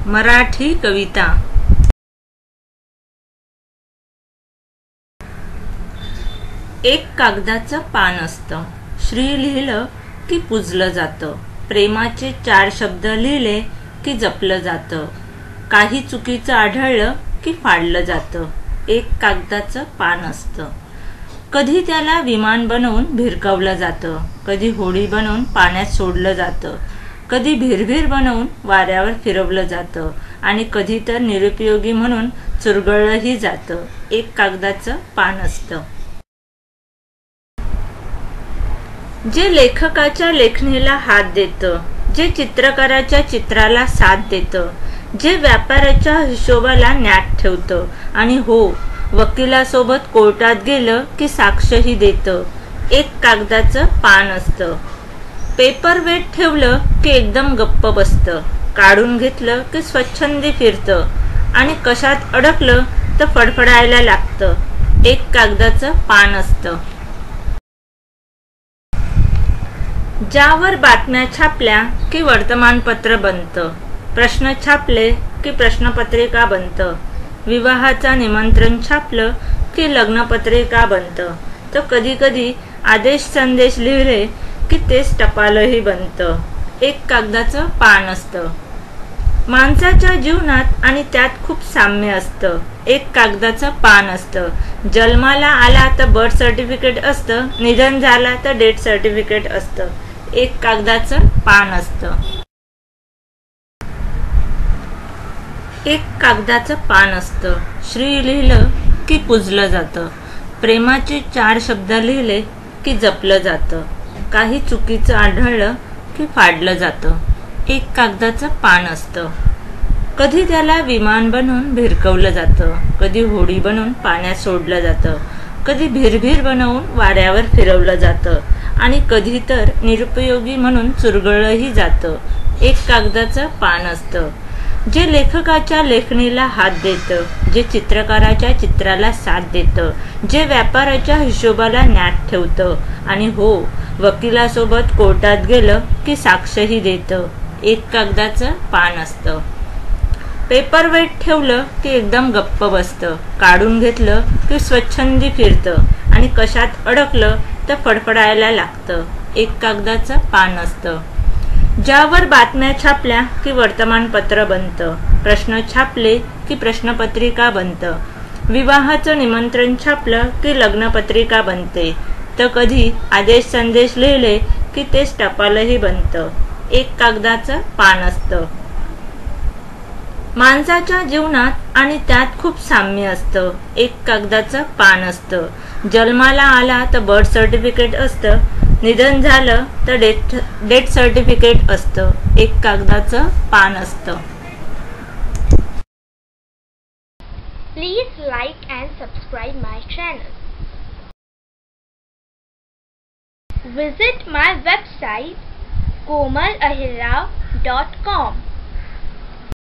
मराठी कविता। एक कागदाचं पान असतं, श्री लिहिलं की पूजलं जातं, प्रेमाचे 4 शब्द लिहिले की जपलं जातं, काही चुकीचं आढळलं की फाडलं जातं। एक कागदाचं पान असतं, कधी त्याला विमान बनवून भिरकावलं जातं, कधी होडी बनवून पाण्यात सोडलं जातं, कधी भिरभिर बनवून वाऱ्यावर फिरवलं जातं आणि कधी तर निरुपयोगी म्हणून चुरगळलंही जातं। एक कागदाचं पान असतं, जे लेखकाच्या लेखणीला हात देतं, जे चित्रकाराच्या चित्राला साथ देतं, जे व्यापाराच्या हिशोबाला न्याट ठेवतं आणि हो, वकिलासोबत कोर्टात गेलं की साक्षही देतं। एक कागदाचं पान असतं, पेपर वेट ठेवलं की एकदम गप्प बसतं, काढून घेतलं की स्वच्छंदी फिरतं आणि कशात अडकलं तर फडफडायला लागतं। एक कागदाचं पान असतं, ज्यावर बातम्या छापल्या की वर्तमानपत्र बनतं, प्रश्न छापले की प्रश्नपत्रिका बनतं, विवाहाचं निमंत्रण छापलं की लग्नपत्रिका बनतं, तर कधी कधी आदेश संदेश लिहिले की तेच टपालही बनतं। एक कागदाचं पान असतं, माणसाच्या जीवनात आणि त्यात खूप साम्य असतं। एक कागदाचं पान असतं, जन्माला आला तर बर्थ सर्टिफिकेट असतं, निधन झाला तर डेथ सर्टिफिकेट असतं। एक कागदाचं पान असतं, एक कागदाचं पान असतं, श्री लिहिलं की पूजलं जातं, प्रेमाचे 4 शब्द लिहिले की जपलं जातं, काही चुकीचं आढळलं की फाडलं जातं। एक कागदाचं पान असतं, कधी त्याला विमान बनवून भिरकवलं जातं, कधी होडी बनवून पाण्यात सोडलं जातं, कधी भिरभिर बनवून वाऱ्यावर फिरवलं जातं आणि कधी तर निरुपयोगी म्हणून चुरगळलंही जातं। एक कागदाचं पान असतं, जे लेखकाच्या लेखणीला हात देतं, जे चित्रकाराच्या चित्राला साथ देतं, जे व्यापाराच्या हिशोबाला न्याट ठेवतं आणि हो, वकिलासोबत कोर्टात गेलं की साक्षही देतं। एक कागदाचं पान असतं, पेपर वेट ठेवलं की एकदम गप्प बसतं, काढून घेतलं की स्वच्छंदी फिरतं आणि कशात अडकलं तर फडफडायला लागतं। एक कागदाचं पान असतं, ज्यावर बातम्या छापल्या की वर्तमानपत्र बनतं, प्रश्न छापले की प्रश्नपत्रिका बनतं, विवाहाचं निमंत्रण छापलं की लग्नपत्रिका बनते, तर कधी आदेश संदेश लिहिले की तेच टपालही बनतं। एक कागदाचं पान असतं, माणसाच्या जीवनात आणि त्यात खूप साम्य असतं। एक कागदाचं पान असतं, जन्माला आला तर बर्थ सर्टिफिकेट असतं, निधन झालं तर डेथ सर्टिफिकेट असतं। एक कागदाचं पान असतं। Please like and subscribe my channel. Visit my website komalahira.com.